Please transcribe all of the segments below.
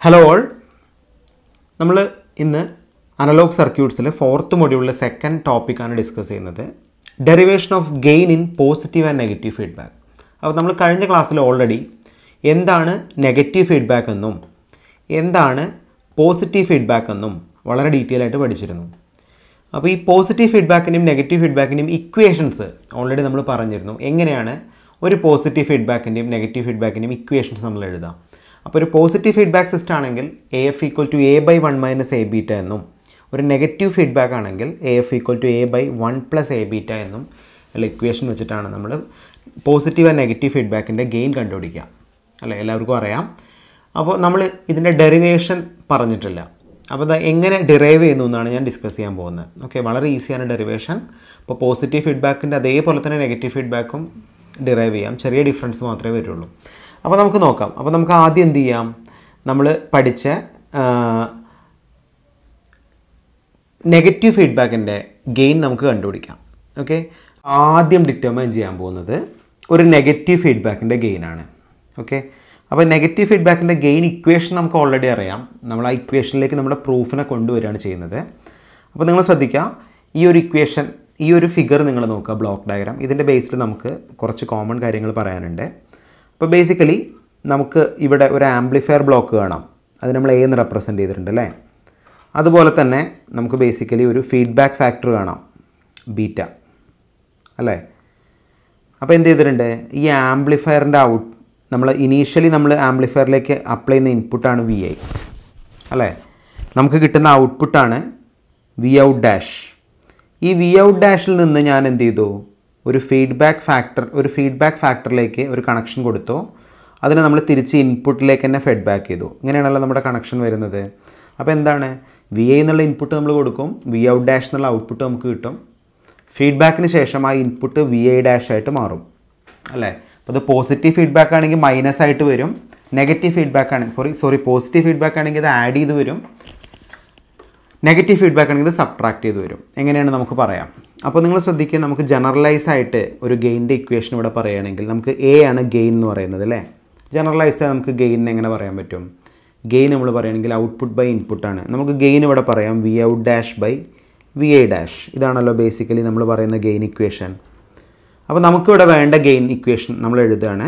Hello all, നമ്മൾ ഇന്ന് analogue സർക്യൂട്ട്സിലെ 4th മൊഡ്യൂളിലെ second ടോപ്പിക്കാണ് ഡിസ്കസ് ചെയ്യുന്നത്. Derivation of gain in positive and negative feedback. അപ്പോൾ നമ്മൾ കഴിഞ്ഞ ക്ലാസ്സിൽ ഓൾറെഡി എന്താണ് നെഗറ്റീവ് ഫീഡ്ബാക്ക് എന്നും എന്താണ് പോസിറ്റീവ് ഫീഡ്ബാക്ക് എന്നും വളരെ ഡീറ്റെയിൽ ആയിട്ട് പഠിച്ചിരുന്നു. അപ്പോൾ ഈ പോസിറ്റീവ് ഫീഡ്ബാക്കിൻ്റെയും നെഗറ്റീവ് ഫീഡ്ബാക്കിൻ്റെയും ഇക്വേഷൻസ് ഓൾറെഡി നമ്മൾ പറഞ്ഞിരുന്നു. എങ്ങനെയാണ് ഒരു പോസിറ്റീവ് ഫീഡ്ബാക്കിൻ്റെയും നെഗറ്റീവ് ഫീഡ്ബാക്കിൻ്റെയും ഇക്വേഷൻസ് നമ്മൾ എഴുതാം. അപ്പോൾ ഒരു പോസിറ്റീവ് ഫീഡ്ബാക്ക് സിസ്റ്റം ആണെങ്കിൽ AF = A/1 - Aβ എന്നും, ഒരു നെഗറ്റീവ് ഫീഡ്ബാക്ക് ആണെങ്കിൽ AF = A/1 + Aβ എന്നും ഉള്ള ഇക്വേഷൻ വെച്ചിട്ടാണ് നമ്മൾ പോസിറ്റീവ് ആൻഡ് നെഗറ്റീവ് ഫീഡ്ബാക്കിൻ്റെ ഗെയിൻ കണ്ടുപിടിക്കുക. അല്ലേ, എല്ലാവർക്കും അറിയാം. അപ്പോൾ നമ്മൾ ഇതിൻ്റെ ഡെറിവേഷൻ പറഞ്ഞിട്ടില്ല. അപ്പോൾ അത് എങ്ങനെ ഡിറൈവ് ചെയ്യുന്നു എന്നാണ് ഞാൻ ഡിസ്കസ് ചെയ്യാൻ പോകുന്നത്. ഓക്കെ, വളരെ ഈസിയാണ് ഡെറിവേഷൻ. അപ്പോൾ പോസിറ്റീവ് ഫീഡ്ബാക്കിൻ്റെ അതേപോലെ തന്നെ നെഗറ്റീവ് ഫീഡ്ബാക്കും ഡിറൈവ് ചെയ്യാം, ചെറിയ ഡിഫറൻസ് മാത്രമേ വരുള്ളൂ. അപ്പോൾ നമുക്ക് നോക്കാം. അപ്പോൾ നമുക്ക് ആദ്യം എന്ത് ചെയ്യാം, നമ്മൾ പഠിച്ച നെഗറ്റീവ് ഫീഡ്ബാക്കിൻ്റെ ഗെയിൻ നമുക്ക് കണ്ടുപിടിക്കാം. ഓക്കെ, ആദ്യം ഡിറ്റർമൈൻ ചെയ്യാൻ പോകുന്നത് ഒരു നെഗറ്റീവ് ഫീഡ്ബാക്കിൻ്റെ ഗെയിനാണ്. ഓക്കെ, അപ്പോൾ നെഗറ്റീവ് ഫീഡ്ബാക്കിൻ്റെ ഗെയിൻ ഇക്വേഷൻ നമുക്ക് ഓൾറെഡി അറിയാം. നമ്മൾ ആ ഇക്വേഷനിലേക്ക് നമ്മുടെ പ്രൂഫിനെ കൊണ്ടുവരികയാണ് ചെയ്യുന്നത്. അപ്പോൾ നിങ്ങൾ ശ്രദ്ധിക്കുക, ഈ ഒരു ഇക്വേഷൻ, ഈ ഒരു ഫിഗർ നിങ്ങൾ നോക്കുക, ബ്ലോക്ക് ഡയഗ്രാം. ഇതിൻ്റെ ബേസിൽ നമുക്ക് കുറച്ച് കോമൺ കാര്യങ്ങൾ പറയാനുണ്ട്. അപ്പോൾ ബേസിക്കലി നമുക്ക് ഇവിടെ ഒരു ആംപ്ലിഫയർ ബ്ലോക്ക് കാണാം. അത് നമ്മൾ A എന്ന് റെപ്രസെൻറ്റ് ചെയ്തിട്ടുണ്ട് അല്ലേ. അതുപോലെ തന്നെ നമുക്ക് ബേസിക്കലി ഒരു ഫീഡ്ബാക്ക് ഫാക്ടർ കാണാം, ബീറ്റ അല്ലേ. അപ്പോൾ എന്ത് ചെയ്തിട്ടുണ്ട്, ഈ ആംപ്ലിഫയറിൻ്റെ നമ്മൾ ഇനീഷ്യലി നമ്മൾ ആംപ്ലിഫയറിലേക്ക് അപ്ലൈ ചെയ്യുന്ന ഇൻപുട്ടാണ് VI അല്ലേ. നമുക്ക് കിട്ടുന്ന ഔട്ട്പുട്ടാണ് Vout'. ഈ Vout' നിന്ന് ഞാൻ എന്ത് ചെയ്തു, ഒരു ഫീഡ്ബാക്ക് ഫാക്ടറിലേക്ക് ഒരു കണക്ഷൻ കൊടുത്തു. അതിനെ നമ്മൾ തിരിച്ച് ഇൻപുട്ടിലേക്ക് തന്നെ ഫീഡ്ബാക്ക് ചെയ്തു. ഇങ്ങനെയാണല്ലോ നമ്മുടെ കണക്ഷൻ വരുന്നത്. അപ്പോൾ എന്താണ്, VI എന്നുള്ള ഇൻപുട്ട് നമ്മൾ കൊടുക്കും, Vout' എന്നുള്ള ഔട്ട്പുട്ട് നമുക്ക് കിട്ടും. ഫീഡ്ബാക്കിന് ശേഷം ആ ഇൻപുട്ട് VI' ആയിട്ട് മാറും അല്ലേ. അപ്പോൾ അത് പോസിറ്റീവ് ഫീഡ്ബാക്ക് ആണെങ്കിൽ മൈനസ് ആയിട്ട് വരും, നെഗറ്റീവ് ഫീഡ്ബാക്ക് ആണെങ്കിൽ പോസിറ്റീവ് ഫീഡ്ബാക്ക് ആണെങ്കിൽ ഇത് ആഡ് ചെയ്ത് വരും, നെഗറ്റീവ് ഫീഡ്ബാക്ക് ആണെങ്കിൽ ഇത് സബ്ട്രാക്ട് ചെയ്ത് വരും. എങ്ങനെയാണ് നമുക്ക് പറയാം. അപ്പോൾ നിങ്ങൾ ശ്രദ്ധിക്കുക, നമുക്ക് ജനറലൈസ് ആയിട്ട് ഒരു ഗെയിൻ്റെ ഇക്വേഷൻ ഇവിടെ പറയുകയാണെങ്കിൽ നമുക്ക് A ആണ് ഗെയിൻ എന്ന് പറയുന്നത് അല്ലേ. ജനറലൈസ് ആയി നമുക്ക് ഗെയിനിന് എങ്ങനെ പറയാൻ പറ്റും, ഗെയിൻ നമ്മൾ പറയുകയാണെങ്കിൽ ഔട്ട്പുട്ട് ബൈ ഇൻപുട്ടാണ്. നമുക്ക് ഗെയിൻ ഇവിടെ പറയാം Vout'/Vi'. ഇതാണല്ലോ ബേസിക്കലി നമ്മൾ പറയുന്ന ഗെയിൻ ഇക്വേഷൻ. അപ്പോൾ നമുക്കിവിടെ വേണ്ട ഗെയിൻ ഇക്വേഷൻ നമ്മൾ എഴുതുകയാണ്.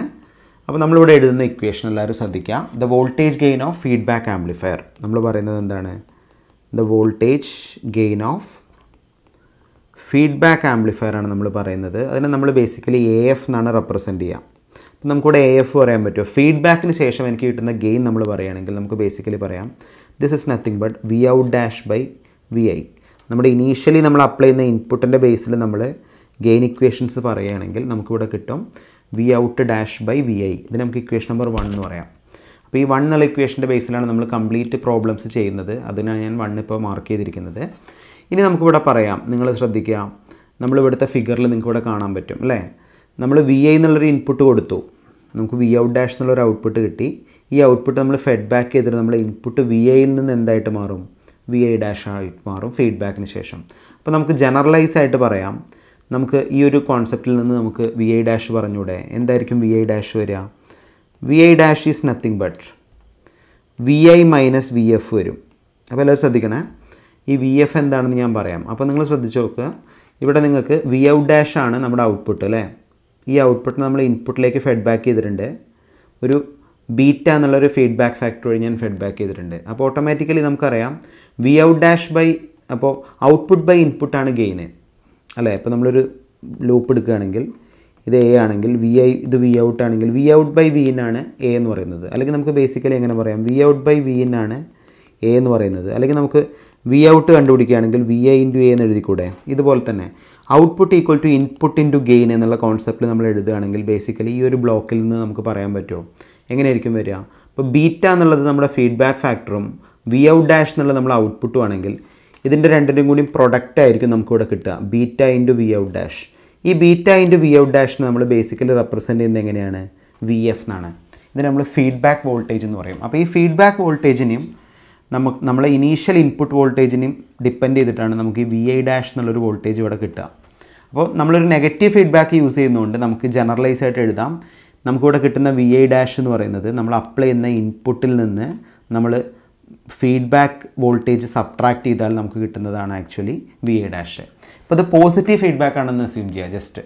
അപ്പോൾ നമ്മളിവിടെ എഴുതുന്ന ഇക്വേഷൻ എല്ലാവരും ശ്രദ്ധിക്കുക. The voltage gain of feedback amplifier. നമ്മൾ പറയുന്നത് എന്താണ്, the voltage gain of feedback amplifier ആണ് നമ്മൾ പറയുന്നത്. അതിനെ നമ്മൾ ബേസിക്കലി AF എന്നാണ് റെപ്രസെൻറ്റ് ചെയ്യുക. അപ്പോൾ നമുക്കിവിടെ AF പറയാൻ പറ്റുമോ. ഫീഡ്ബാക്കിന് ശേഷം എനിക്ക് കിട്ടുന്ന ഗെയിൻ നമ്മൾ പറയുകയാണെങ്കിൽ നമുക്ക് ബേസിക്കലി പറയാം this is nothing but Vout'/Vi. നമ്മുടെ ഇനീഷ്യലി നമ്മൾ അപ്ലൈ ചെയ്യുന്ന ഇൻപുട്ടിൻ്റെ ബേസിൽ നമ്മൾ ഗെയിൻ ഇക്വേഷൻസ് പറയുകയാണെങ്കിൽ നമുക്കിവിടെ കിട്ടും Vout'/Vi. ഇത് നമുക്ക് ഇക്വേഷൻ നമ്പർ 1 എന്ന് പറയാം. അപ്പോൾ ഈ 1 എന്നുള്ള ഇക്വേഷൻ്റെ ബേസിലാണ് നമ്മൾ കംപ്ലീറ്റ് പ്രോബ്ലംസ് ചെയ്യുന്നത്. അതിനാണ് ഞാൻ 1 ഇപ്പോൾ മാർക്ക് ചെയ്തിരിക്കുന്നത്. ഇനി നമുക്കിവിടെ പറയാം, നിങ്ങൾ ശ്രദ്ധിക്കുക, നമ്മളിവിടുത്തെ ഫിഗറിൽ നിങ്ങൾക്ക് ഇവിടെ കാണാൻ പറ്റും അല്ലേ. നമ്മൾ VI എന്നുള്ളൊരു ഇൻപുട്ട് കൊടുത്തു, നമുക്ക് Vout' എന്നുള്ളൊരു ഔട്ട്പുട്ട് കിട്ടി. ഈ ഔട്ട്പുട്ട് നമ്മൾ ഫീഡ്ബാക്ക് ചെയ്തിട്ട് നമ്മൾ ഇൻപുട്ട് VIയിൽ നിന്ന് എന്തായിട്ട് മാറും, Vi' ആയിട്ട് മാറും ഫീഡ്ബാക്കിന് ശേഷം. അപ്പോൾ നമുക്ക് ജനറലൈസ് ആയിട്ട് പറയാം, നമുക്ക് ഈ ഒരു കോൺസെപ്റ്റിൽ നിന്ന് നമുക്ക് Vi' പറഞ്ഞൂടെ. എന്തായിരിക്കും Vi' വരിക, Vi' is nothing but Vi - VF വരും. അപ്പോൾ എല്ലാവരും ശ്രദ്ധിക്കണേ, ഈ VF എന്താണെന്ന് ഞാൻ പറയാം. അപ്പോൾ നിങ്ങൾ ശ്രദ്ധിച്ച് നോക്കുക, ഇവിടെ നിങ്ങൾക്ക് Vout' ആണ് നമ്മുടെ ഔട്ട്പുട്ട് അല്ലേ. ഈ ഔട്ട്പുട്ട് നമ്മൾ ഇൻപുട്ടിലേക്ക് ഫീഡ്ബാക്ക് ചെയ്തിട്ടുണ്ട്, ഒരു ബീറ്റ എന്നുള്ളൊരു ഫീഡ്ബാക്ക് ഫാക്ടർ വഴി ഞാൻ ഫീഡ്ബാക്ക് ചെയ്തിട്ടുണ്ട്. അപ്പോൾ ഓട്ടോമാറ്റിക്കലി നമുക്കറിയാം അപ്പോൾ ഔട്ട്പുട്ട് ബൈ ഇൻപുട്ടാണ് ഗെയിന് അല്ലേ. ഇപ്പോൾ നമ്മളൊരു ലൂപ്പ് എടുക്കുകയാണെങ്കിൽ ഇത് A ആണെങ്കിൽ ഇത് Vout ആണെങ്കിൽ Vout/Vin ആണ് A എന്ന് പറയുന്നത്. അല്ലെങ്കിൽ നമുക്ക് ബേസിക്കലി എങ്ങനെ പറയാം, Vout/Vin ആണ് A എന്ന് പറയുന്നത്. അല്ലെങ്കിൽ നമുക്ക് Vout കണ്ടുപിടിക്കുകയാണെങ്കിൽ Vi × A എന്ന് എഴുതിക്കൂടെ. ഇതുപോലെ തന്നെ ഔട്ട്പുട്ട് = ഇൻപുട്ട് × ഗെയിൻ എന്നുള്ള കോൺസെപ്റ്റ് നമ്മൾ എഴുതുകയാണെങ്കിൽ ബേസിക്കലി ഈ ഒരു ബ്ലോക്കിൽ നിന്ന് നമുക്ക് പറയാൻ പറ്റുമോ, എങ്ങനെയായിരിക്കും വരിക. അപ്പോൾ ബീറ്റ എന്നുള്ളത് നമ്മുടെ ഫീഡ്ബാക്ക് ഫാക്ടറും Vout' എന്നുള്ളത് നമ്മൾ ഔട്ട്പുട്ടും ആണെങ്കിൽ ഇതിൻ്റെ രണ്ടിനും കൂടി പ്രൊഡക്റ്റ് ആയിരിക്കും നമുക്കിവിടെ കിട്ടുക, ബീറ്റ × Vout'. ഈ ബീറ്റ × Vout' നമ്മൾ ബേസിക്കലി റെപ്രസെൻറ്റ് ചെയ്യുന്നത് എങ്ങനെയാണ്, VF എന്നാണ്. ഇതിന് നമ്മൾ ഫീഡ്ബാക്ക് വോൾട്ടേജ് എന്ന് പറയും. അപ്പോൾ ഈ ഫീഡ്ബാക്ക് വോൾട്ടേജിനെയും നമ്മളെ ഇനീഷ്യൽ ഇൻപുട്ട് വോൾട്ടേജിനെയും ഡിപ്പെൻഡ് ചെയ്തിട്ടാണ് നമുക്ക് ഈ Vi' എന്നുള്ളൊരു വോൾട്ടേജ് ഇവിടെ കിട്ടുക. അപ്പോൾ നമ്മളൊരു നെഗറ്റീവ് ഫീഡ്ബാക്ക് യൂസ് ചെയ്യുന്നതുകൊണ്ട് നമുക്ക് ജനറലൈസ് ആയിട്ട് എഴുതാം, നമുക്കിവിടെ കിട്ടുന്ന Vi' എന്ന് പറയുന്നത് നമ്മൾ അപ്ലൈ ചെയ്യുന്ന ഇൻപുട്ടിൽ നിന്ന് നമ്മൾ ഫീഡ്ബാക്ക് വോൾട്ടേജ് സബ്ട്രാക്ട് ചെയ്താൽ നമുക്ക് കിട്ടുന്നതാണ് ആക്ച്വലി വി ഐ ഡാഷ്. ഇപ്പോൾ ഇത് പോസിറ്റീവ് ഫീഡ്ബാക്ക് ആണെന്ന് അസ്യൂം ചെയ്യുക. ജസ്റ്റ്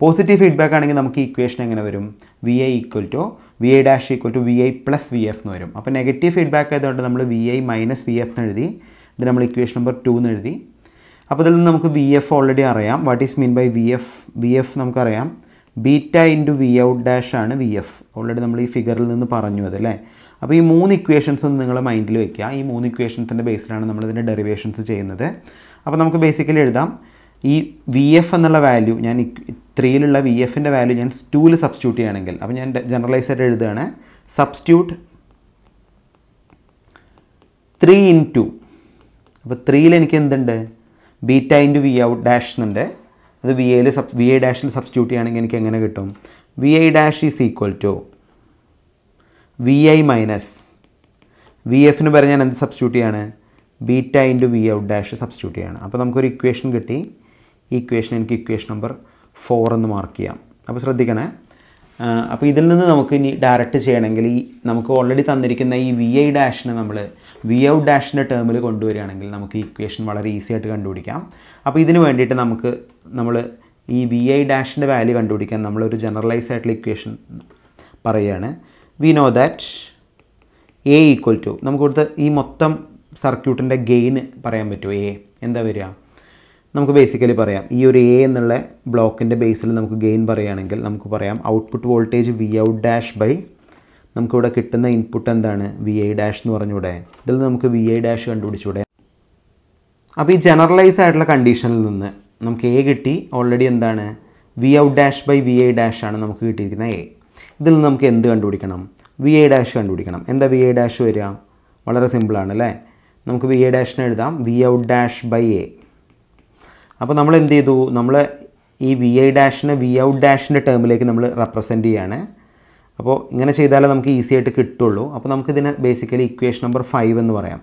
പോസിറ്റീവ് ഫീഡ്ബാക്ക് ആണെങ്കിൽ നമുക്ക് ഇക്വേഷൻ എങ്ങനെ വരും? V I equal to V I dash equal to V I plus V F എന്ന് വരും. അപ്പോൾ നെഗറ്റീവ് ഫീഡ്ബാക്ക് ആയതുകൊണ്ട് നമ്മൾ V I minus V F എന്ന് എഴുതി. ഇത് നമ്മൾ ഇക്വേഷൻ നമ്പർ 2 എന്ന് എഴുതി. അപ്പോൾ ഇതിൽ നിന്ന് നമുക്ക് വി എഫ് ഓൾറെഡി അറിയാം. What is mean by V F? V F നമുക്കറിയാം beta into V out dash ആണ് വി എഫ്. ഓൾറെഡി നമ്മൾ ഈ ഫിഗറിൽ നിന്ന് പറഞ്ഞു അതല്ലേ. അപ്പോൾ ഈ 3 ഇക്വേഷൻസ് ഒന്ന് നിങ്ങൾ മൈൻഡിൽ വെക്കുക. ഈ 3 ഇക്വേഷൻസിൻ്റെ ബേസിലാണ് നമ്മളിതിൻ്റെ ഡെറിവേഷൻസ് ചെയ്യുന്നത്. അപ്പോൾ നമുക്ക് ബേസിക്കലി എഴുതാം ഈ വി എഫ് എന്നുള്ള വാല്യൂ ഞാൻ 3യിലുള്ള വി എഫിൻ്റെ വാല്യൂ ഞാൻ 2ൽ സബ്സ്റ്റിറ്റ്യൂട്ട് ചെയ്യുകയാണെങ്കിൽ, അപ്പോൾ ഞാൻ ജനറലൈസ് ആയിട്ട് എഴുതുകയാണ് സബ്സ്റ്റിറ്റ്യൂട്ട് 3 ഇൻറ്റു, അപ്പോൾ 3ൽ എനിക്ക് എന്തുണ്ട്? Beta into V out dash എന്നുണ്ട്. അത് വി ഐ ഡാഷിൽ സബ്സ്റ്റിറ്റ്യൂട്ട് ചെയ്യുകയാണെങ്കിൽ എനിക്ക് എങ്ങനെ കിട്ടും? V I dash is equal to V I minus V എഫിന് പകരം ഞാൻ എന്ത് സബ്സ്റ്റിറ്റ്യൂട്ട് ചെയ്യാണ്? Beta into V out dash substitute ചെയ്യാണ്. അപ്പോൾ നമുക്കൊരു ഇക്വേഷൻ കിട്ടി. ഈ ഇക്വേഷൻ എനിക്ക് ഇക്വേഷൻ നമ്പർ 4 എന്ന് മാർക്ക് ചെയ്യാം. അപ്പോൾ ശ്രദ്ധിക്കണേ. അപ്പോൾ ഇതിൽ നിന്ന് നമുക്ക് ഇനി ഡയറക്റ്റ് ചെയ്യണമെങ്കിൽ ഈ നമുക്ക് ഓൾറെഡി തന്നിരിക്കുന്ന ഈ വി ഐ ഡാഷിനെ നമ്മൾ വി ഔട്ട് ഡാഷിൻ്റെ ടേമിൽ കൊണ്ടുവരികയാണെങ്കിൽ നമുക്ക് ഈ ഇക്വേഷൻ വളരെ ഈസി ആയിട്ട് കണ്ടുപിടിക്കാം. അപ്പോൾ ഇതിന് വേണ്ടിയിട്ട് നമ്മൾ ഈ വി ഐ ഡാഷിൻ്റെ വാല്യൂ കണ്ടുപിടിക്കാൻ നമ്മളൊരു ജനറലൈസ് ആയിട്ടുള്ള ഇക്വേഷൻ പറയുകയാണ്. We know that A equal to, നമുക്ക് കൊടുത്ത ഈ മൊത്തം സർക്യൂട്ടിൻ്റെ ഗെയിൻ പറയാൻ പറ്റുമോ? എ എന്താ വരിക? നമുക്ക് ബേസിക്കലി പറയാം ഈ ഒരു എ എന്നുള്ള ബ്ലോക്കിൻ്റെ ബേസിൽ നമുക്ക് ഗെയിൻ പറയുകയാണെങ്കിൽ നമുക്ക് പറയാം output voltage V out dash by നമുക്കിവിടെ കിട്ടുന്ന ഇൻപുട്ട് എന്താണ്? വി ഐ ഡാഷ് എന്ന് പറഞ്ഞൂടെ? ഇതിൽ നമുക്ക് വി ഐ ഡാഷ് കണ്ടുപിടിച്ചൂടെ? അപ്പോൾ ഈ ജനറലൈസ് ആയിട്ടുള്ള കണ്ടീഷനിൽ നിന്ന് നമുക്ക് എ കിട്ടി. ഓൾറെഡി എന്താണ്? V out dash by V I dash ആണ് നമുക്ക് കിട്ടിയിരിക്കുന്ന എ. ഇതിൽ നിന്ന് നമുക്ക് എന്ത് കണ്ടുപിടിക്കണം? വി ഐ ഡാഷ് കണ്ടുപിടിക്കണം. എന്താ വി ഐ ഡാഷ് വരിക? വളരെ സിമ്പിളാണ് അല്ലേ. നമുക്ക് വി ഐ ഡാഷിന് എഴുതാം V out dash by A. അപ്പോൾ നമ്മൾ എന്ത് ചെയ്തു? നമ്മൾ ഈ വി ഐ ഡാഷിനെ വി ഔട്ട് ഡാഷിൻ്റെ ടേമിലേക്ക് നമ്മൾ റെപ്രസെൻറ്റ് ചെയ്യാണ്. അപ്പോൾ ഇങ്ങനെ ചെയ്താലേ നമുക്ക് ഈസി ആയിട്ട് കിട്ടുള്ളൂ. അപ്പോൾ നമുക്കിതിനെ ബേസിക്കലി ഇക്വേഷൻ നമ്പർ 5 എന്ന് പറയാം.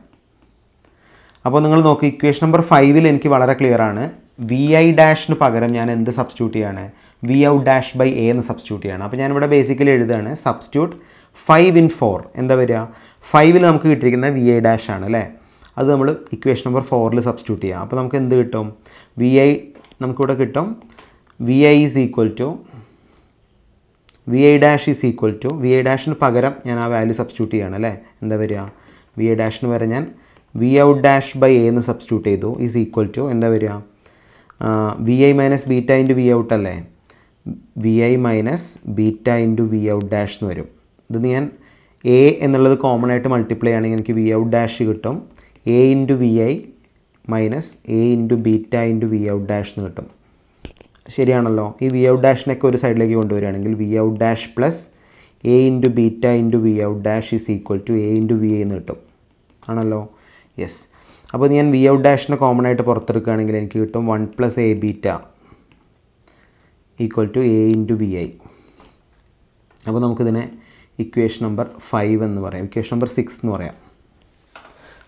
അപ്പോൾ നിങ്ങൾ നോക്കി ഇക്വേഷൻ നമ്പർ 5ൽ എനിക്ക് വളരെ ക്ലിയർ ആണ്. വി ഐ ഡാഷിന് പകരം ഞാൻ എന്ത് സബ്സ്റ്റിറ്റ്യൂട്ട് ചെയ്യാണ്? V out dash by A എന്ന് സബ്സ്റ്റിറ്റ്യൂട്ട് ചെയ്യാണ്. അപ്പോൾ ഞാനിവിടെ ബേസിക്കലി എഴുതുകയാണ് സബ്സ്റ്റിറ്റ്യൂട്ട് 5 in 4. എന്താ വരിക? 5ൽ നമുക്ക് കിട്ടിയിരിക്കുന്ന വി ഐ ഡാഷ് ആണ് അല്ലേ. അത് നമ്മൾ ഇക്വേഷൻ നമ്പർ 4ൽ സബ്സ്റ്റിറ്റ്യൂട്ട് ചെയ്യാം. അപ്പോൾ നമുക്ക് എന്ത് കിട്ടും? വി ഐ നമുക്കിവിടെ കിട്ടും V I is equal to V I dash is equal to V I ഡാഷിന് പകരം ഞാൻ ആ വാല്യൂ സബ്സ്റ്റിറ്റ്യൂട്ട് ചെയ്യാണ് അല്ലേ. എന്താ വരിക? വി ഐ ഡാഷിന് പകരം ഞാൻ V out dash by A എന്ന് സബ്സ്റ്റിറ്റ്യൂട്ട് ചെയ്തു. ഈസ് ഈക്വൽ ടു എന്താ വരിക? V I minus beta into V out അല്ലേ. V I minus beta into V out dash എന്ന് വരും. ഇത് ഞാൻ എ എന്നുള്ളത് കോമൺ ആയിട്ട് മൾട്ടിപ്ലൈ ആണെങ്കിൽ എനിക്ക് വി ഔട്ട് ഡാഷ് കിട്ടും. A into V I minus A into beta into V out dash എന്ന് കിട്ടും. ശരിയാണല്ലോ. ഈ വി ഔട്ട് ഡാഷിനൊക്കെ ഒരു സൈഡിലേക്ക് കൊണ്ടുവരികയാണെങ്കിൽ V out dash plus A into beta into V out dash is equal to A into V I എന്ന് കിട്ടും. ആണല്ലോ. യെസ്. അപ്പോൾ ഞാൻ വി ഔട്ട് ഡാഷിനെ കോമൺ ആയിട്ട് പുറത്തെടുക്കുകയാണെങ്കിൽ എനിക്ക് കിട്ടും 1 + A beta equal to A into V I. അപ്പോൾ നമുക്കിതിനെ ഇക്വേഷൻ നമ്പർ 5 എന്ന് പറയാം. ഇക്വേഷൻ നമ്പർ 6 എന്ന് പറയാം.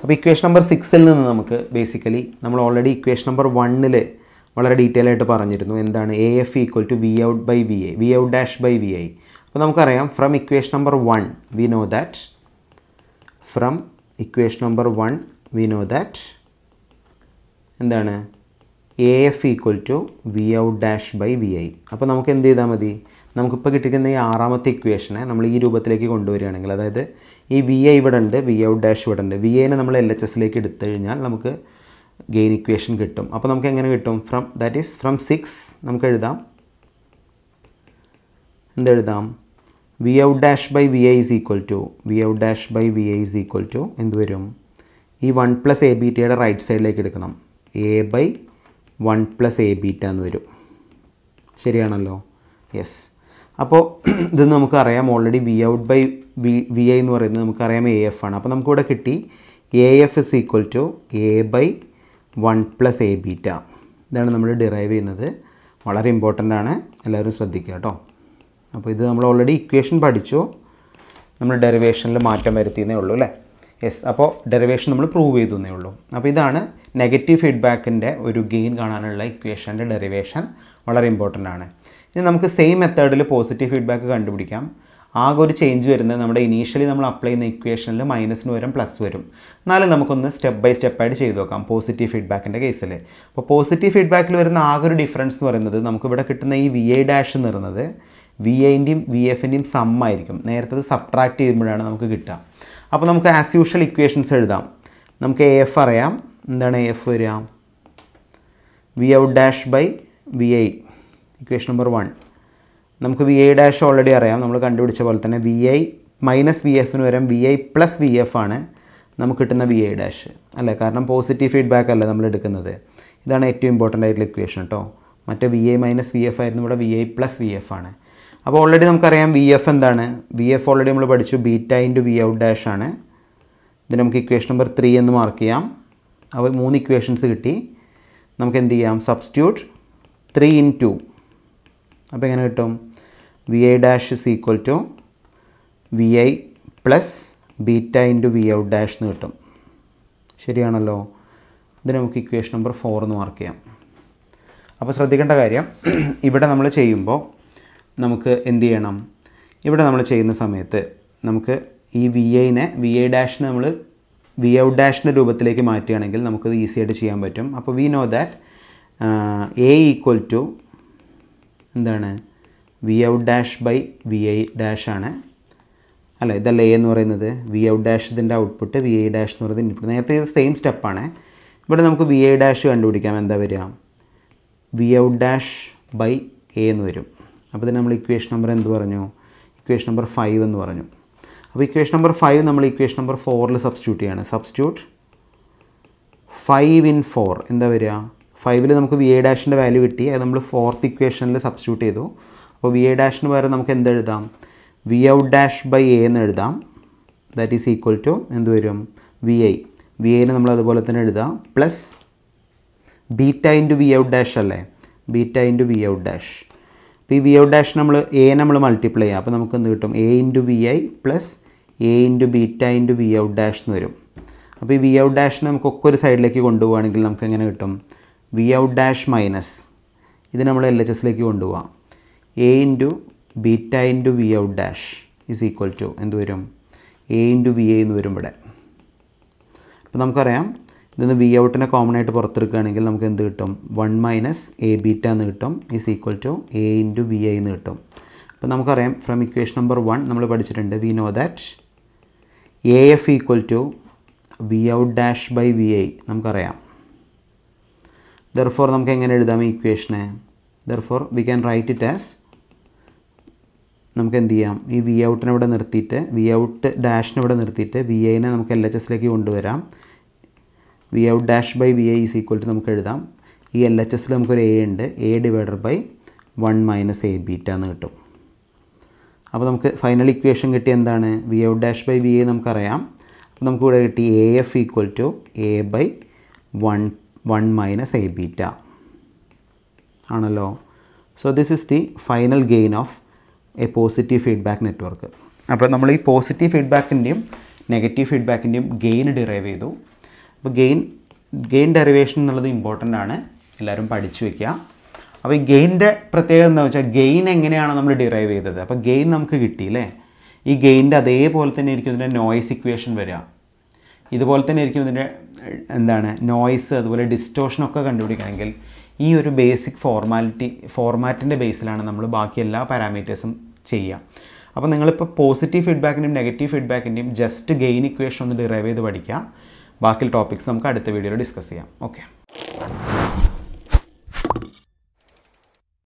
അപ്പോൾ ഇക്വേഷൻ നമ്പർ 6ൽ നിന്ന് നമുക്ക് ബേസിക്കലി നമ്മൾ ഓൾറെഡി ഇക്വേഷൻ നമ്പർ 1ൽ വളരെ ഡീറ്റെയിൽ ആയിട്ട് പറഞ്ഞിരുന്നു. എന്താണ്? A F equal to V out by V I, V out dash by V I. അപ്പോൾ നമുക്കറിയാം from equation number 1 we know that from equation number 1 we know that എന്താണ്? A F equal to V out dash by V I. അപ്പോൾ നമുക്ക് എന്ത് ചെയ്താൽ മതി? നമുക്കിപ്പോൾ കിട്ടിയിരിക്കുന്ന ഈ 6ാമത്തെ ഇക്വേഷനെ നമ്മൾ ഈ രൂപത്തിലേക്ക് കൊണ്ടുവരികയാണെങ്കിൽ, അതായത് ഈ വി ഐ ഇവിടെ ഉണ്ട്, വി ഔട്ട് ഡാഷ് ഇവിടെ ഉണ്ട്, വി ഐനെ നമ്മൾ എൽ എച്ച് എസിലേക്ക് എടുത്തു കഴിഞ്ഞാൽ നമുക്ക് ഗെയിൻ ഇക്വേഷൻ കിട്ടും. അപ്പോൾ നമുക്ക് എങ്ങനെ കിട്ടും? ഫ്രം ദാറ്റ് ഈസ് ഫ്രം 6 നമുക്ക് എഴുതാം എന്തെഴുതാം? V out dash by V I is equal to V out dash by V I is equal to എന്ത് വരും? ഈ 1 + എ ബീറ്റയുടെ റൈറ്റ് സൈഡിലേക്ക് എടുക്കണം. എ ബൈ 1 + എ ബീറ്റ എന്ന് വരും. ശരിയാണല്ലോ. യെസ്. അപ്പോൾ ഇത് നമുക്കറിയാം already V out by V I എന്ന് പറയുന്നത് നമുക്കറിയാം എ എഫ് ആണ്. അപ്പോൾ നമുക്കിവിടെ കിട്ടി A F is equal to A by 1 + A beta. ഇതാണ് നമ്മൾ ഡിറൈവ് ചെയ്യുന്നത്. വളരെ ഇമ്പോർട്ടൻ്റ് ആണ്, എല്ലാവരും ശ്രദ്ധിക്കുക കേട്ടോ. അപ്പോൾ ഇത് നമ്മൾ ഓൾറെഡി ഇക്വേഷൻ പഠിച്ചു, നമ്മൾ ഡെറിവേഷനിൽ മാറ്റം വരുത്തിയെന്നേ ഉള്ളൂ അല്ലേ. യെസ്. അപ്പോൾ ഡെറിവേഷൻ നമ്മൾ പ്രൂവ് ചെയ്തു എന്നേ ഉള്ളൂ. അപ്പോൾ ഇതാണ് നെഗറ്റീവ് ഫീഡ്ബാക്കിൻ്റെ ഒരു ഗെയിൻ കാണാനുള്ള ഇക്വേഷൻ്റെ ഡെറിവേഷൻ. വളരെ ഇമ്പോർട്ടൻ്റ് ആണ്. ഇനി നമുക്ക് സെയിം മെത്തേഡിൽ പോസിറ്റീവ് ഫീഡ്ബാക്ക് കണ്ടുപിടിക്കാം. ആകെ ഒരു ചേഞ്ച് വരുന്നത് നമ്മുടെ ഇനീഷ്യലി നമ്മൾ അപ്ലൈ ചെയ്യുന്ന ഇക്വേഷനിൽ മൈനസിന് പകരം പ്ലസ് വരും. എന്നാലും നമുക്കൊന്ന് സ്റ്റെപ്പ് ബൈ സ്റ്റെപ്പായിട്ട് ചെയ്ത് നോക്കാം പോസിറ്റീവ് ഫീഡ്ബാക്കിൻ്റെ കേസിൽ. അപ്പോൾ പോസിറ്റീവ് ഫീഡ്ബാക്കിൽ വരുന്ന ആകെ ഒരു ഡിഫറൻസ് എന്ന് പറയുന്നത് നമുക്കിവിടെ കിട്ടുന്ന ഈ വി ഐ ഡാഷ് എന്ന് പറയുന്നത് വി ഐൻ്റെയും വി എഫിൻ്റെയും സമ്മായിരിക്കും. നേരത്തെ സബ്ട്രാക്ട് ചെയ്യുമ്പോഴാണ് നമുക്ക് കിട്ടുക. അപ്പോൾ നമുക്ക് ആസ് യൂഷ്വൽ ഇക്വേഷൻസ് എഴുതാം. നമുക്ക് എ എഫ് അറിയാം. എന്താണ് എ എഫ് വരിക? V out dash by V I, equation number 1. നമുക്ക് വി ഐ ഡാഷ് ഓൾറെഡി അറിയാം, നമ്മൾ കണ്ടുപിടിച്ച പോലെ തന്നെ വി ഐ മൈനസ് വി എഫിന് വരാം V I plus V F ആണ് നമുക്ക് കിട്ടുന്ന വി ഐ ഡാഷ് അല്ലേ, കാരണം പോസിറ്റീവ് ഫീഡ്ബാക്ക് അല്ലേ നമ്മൾ എടുക്കുന്നത്. ഇതാണ് ഏറ്റവും ഇമ്പോർട്ടൻ്റ് ആയിട്ടുള്ള ഇക്വേഷൻ കേട്ടോ. മറ്റേ V I minus V F ആയിരുന്നു, ഇവിടെ V I plus V F ആണ്. അപ്പോൾ ഓൾറെഡി നമുക്കറിയാം വി എഫ് എന്താണ്, വി എഫ് ഓൾറെഡി നമ്മൾ പഠിച്ചു beta into V out dash ആണ്. ഇത് നമുക്ക് ഇക്വേഷൻ നമ്പർ 3 എന്ന് മാർക്ക് ചെയ്യാം. അപ്പോൾ 3 ഇക്വേഷൻസ് കിട്ടി. നമുക്ക് എന്ത് ചെയ്യാം, സബ്സ്റ്റിറ്റ്യൂട്ട് 3 in 2. അപ്പോൾ എങ്ങനെ കിട്ടും? V I dash is equal to V I plus beta into V out dash എന്ന് കിട്ടും. ശരിയാണല്ലോ. ഇത് നമുക്ക് ഇക്വേഷൻ നമ്പർ 4 എന്ന് മാർക്ക് ചെയ്യാം. അപ്പോൾ ശ്രദ്ധിക്കേണ്ട കാര്യം, ഇവിടെ നമ്മൾ ചെയ്യുമ്പോൾ നമുക്ക് എന്ത് ചെയ്യണം, ഇവിടെ നമ്മൾ ചെയ്യുന്ന സമയത്ത് നമുക്ക് ഈ വി ഐനെ വി ഐ ഡാഷിനെ നമ്മൾ വി ഔട്ട് ഡാഷിൻ്റെ രൂപത്തിലേക്ക് മാറ്റുകയാണെങ്കിൽ നമുക്കത് ഈസി ആയിട്ട് ചെയ്യാൻ പറ്റും. അപ്പോൾ we know that A equal to എന്താണ്, V out dash by V I dash ആണ് അല്ല, ഇതല്ല എ എന്ന് പറയുന്നത്. വി ഔട്ട് ഡാഷ് ഇതിൻ്റെ ഔട്ട്പുട്ട്, വി ഐ ഡാഷ് എന്ന് പറയുന്നത് ഇൻപുട്ട്. നേരത്തെ ഇത് സെയിം സ്റ്റെപ്പാണ്. ഇവിടെ നമുക്ക് വി ഐ ഡാഷ് കണ്ടുപിടിക്കാം. എന്താ വരിക? V out dash by A എന്ന് വരും. അപ്പോൾ ഇതിന് നമ്മൾ ഇക്വേഷൻ നമ്പർ എന്ത് പറഞ്ഞു? ഇക്വേഷൻ നമ്പർ 5 എന്ന് പറഞ്ഞു. അപ്പോൾ ഇക്വേഷൻ നമ്പർ 5 നമ്മൾ ഇക്വേഷൻ നമ്പർ 4 സബ്സ്റ്റിറ്റ്യൂട്ട് ചെയ്യാണ്. സബ്സ്റ്റിറ്റ്യൂട്ട് 5 in 4 എന്താ വരിക? 5 നമുക്ക് വി ഐ ഡാഷിൻ്റെ വാല്യൂ കിട്ടി, അത് നമ്മൾ 4th ഇക്വേഷനിൽ സബ്സ്റ്റിറ്റ്യൂട്ട് ചെയ്തു. അപ്പോൾ വി ഐ ഡാഷിന് പകരം നമുക്ക് എന്ത് എഴുതാം? V out dash by A എന്ന് എഴുതാം. ദാറ്റ് ഈസ് ഈക്വൽ ടു എന്ത് വരും? V I. വി ഐനെ നമ്മൾ അതുപോലെ തന്നെ എഴുതാം plus beta into V out dash അല്ലേ, beta into V out dash. അപ്പോൾ ഈ വി ഔട്ട് ഡാഷ് നമ്മൾ എ നമ്മൾ മൾട്ടിപ്ലൈ ചെയ്യാം. അപ്പോൾ നമുക്ക് എന്ത് കിട്ടും? A into V I plus A into beta into V out dash എന്ന് വരും. അപ്പോൾ ഈ വി ഔട്ട് ഡാഷിനെ നമുക്കൊക്കെ ഒരു സൈഡിലേക്ക് കൊണ്ടുപോവുകയാണെങ്കിൽ നമുക്ക് എങ്ങനെ കിട്ടും? വി ഔട്ട് ഡാഷ് മൈനസ് ഇത് നമ്മൾ എൽ എച്ച് എസിലേക്ക് കൊണ്ടുപോകാം. A into beta into V out dash is equal to എന്ത് വരും? എ ഇൻറ്റു വി ഐ എന്ന് വരും ഇവിടെ. അപ്പോൾ നമുക്കറിയാം ഇതിന്ന് വി ഔട്ടിനെ കോമൺ ആയിട്ട് പുറത്തെടുക്കുകയാണെങ്കിൽ നമുക്ക് എന്ത് കിട്ടും? 1 മൈനസ് എ ബീറ്റ എന്ന് കിട്ടും is equal to A into V I എന്ന് കിട്ടും. അപ്പോൾ നമുക്കറിയാം ഫ്രം ഇക്വേഷൻ നമ്പർ 1 നമ്മൾ പഠിച്ചിട്ടുണ്ട്. We know that A F equal to V out dash by V I നമുക്കറിയാം. ദെർഫോർ നമുക്ക് എങ്ങനെ എഴുതാം ഈ ഇക്വേഷനെ? Therefore we can write it as, നമുക്ക് എന്ത് ചെയ്യാം, ഈ വി ഔട്ടിനെ ഇവിടെ നിർത്തിയിട്ട് വി ഔട്ട് ഡാഷിനെ ഇവിടെ നിർത്തിയിട്ട് വി ഐനെ നമുക്ക് എൽ എച്ച് എസിലേക്ക് കൊണ്ടുവരാം. V out dash by V I is equal to നമുക്ക് എഴുതാം. ഈ എൽ എച്ച് എസിൽ നമുക്കൊരു എ ഉണ്ട്, A divider by 1 minus A beta എന്ന് കിട്ടും. അപ്പോൾ നമുക്ക് ഫൈനൽ ഇക്വേഷൻ കിട്ടി എന്താണ്? V out dash by V I നമുക്കറിയാം. അപ്പോൾ നമുക്ക് ഇവിടെ കിട്ടി A F equal to A by 1 minus A beta ആണല്ലോ. So this is the final gain of a positive feedback network. അപ്പോൾ നമ്മൾ ഈ പോസിറ്റീവ് ഫീഡ്ബാക്കിൻ്റെയും നെഗറ്റീവ് ഫീഡ്ബാക്കിൻ്റെയും ഗെയിൻ ഡിറൈവ് ചെയ്തു. അപ്പോൾ ഗെയിൻ ഡെറിവേഷൻ എന്നുള്ളത് ഇമ്പോർട്ടൻ്റ് ആണ്, എല്ലാവരും പഠിച്ചു വയ്ക്കുക. അപ്പോൾ ഈ ഗെയിൻ്റെ പ്രത്യേകത എന്താ വെച്ചാൽ ഗെയിൻ എങ്ങനെയാണ് നമ്മൾ ഡിറൈവ് ചെയ്തത്. അപ്പോൾ ഗെയിൻ നമുക്ക് കിട്ടിയില്ലേ, ഈ ഗെയിൻ്റെ അതേപോലെ തന്നെ ആയിരിക്കും ഇതിൻ്റെ നോയ്സ് ഇക്വേഷൻ വരിക. ഇതുപോലെ തന്നെ ആയിരിക്കും ഇതിൻ്റെ എന്താണ് നോയ്സ്, അതുപോലെ ഡിസ്റ്റോഷനൊക്കെ കണ്ടുപിടിക്കണമെങ്കിൽ ഈ ഒരു ബേസിക് ഫോർമാറ്റിൻ്റെ ബേസിലാണ് നമ്മൾ ബാക്കി എല്ലാ പാരാമീറ്റേഴ്സും ചെയ്യുക. അപ്പോൾ നിങ്ങളിപ്പോൾ പോസിറ്റീവ് ഫീഡ്ബാക്കിൻ്റെയും നെഗറ്റീവ് ഫീഡ്ബാക്കിൻ്റെയും ജസ്റ്റ് ഗെയിൻ ഇക്വേഷൻ ഒന്ന് ഡിറൈവ് ചെയ്ത് പഠിക്കുക. ബാക്കി ടോപ്പിക്സ് നമുക്ക് അടുത്ത വീഡിയോയിൽ ഡിസ്കസ് ചെയ്യാം. ഓക്കെ.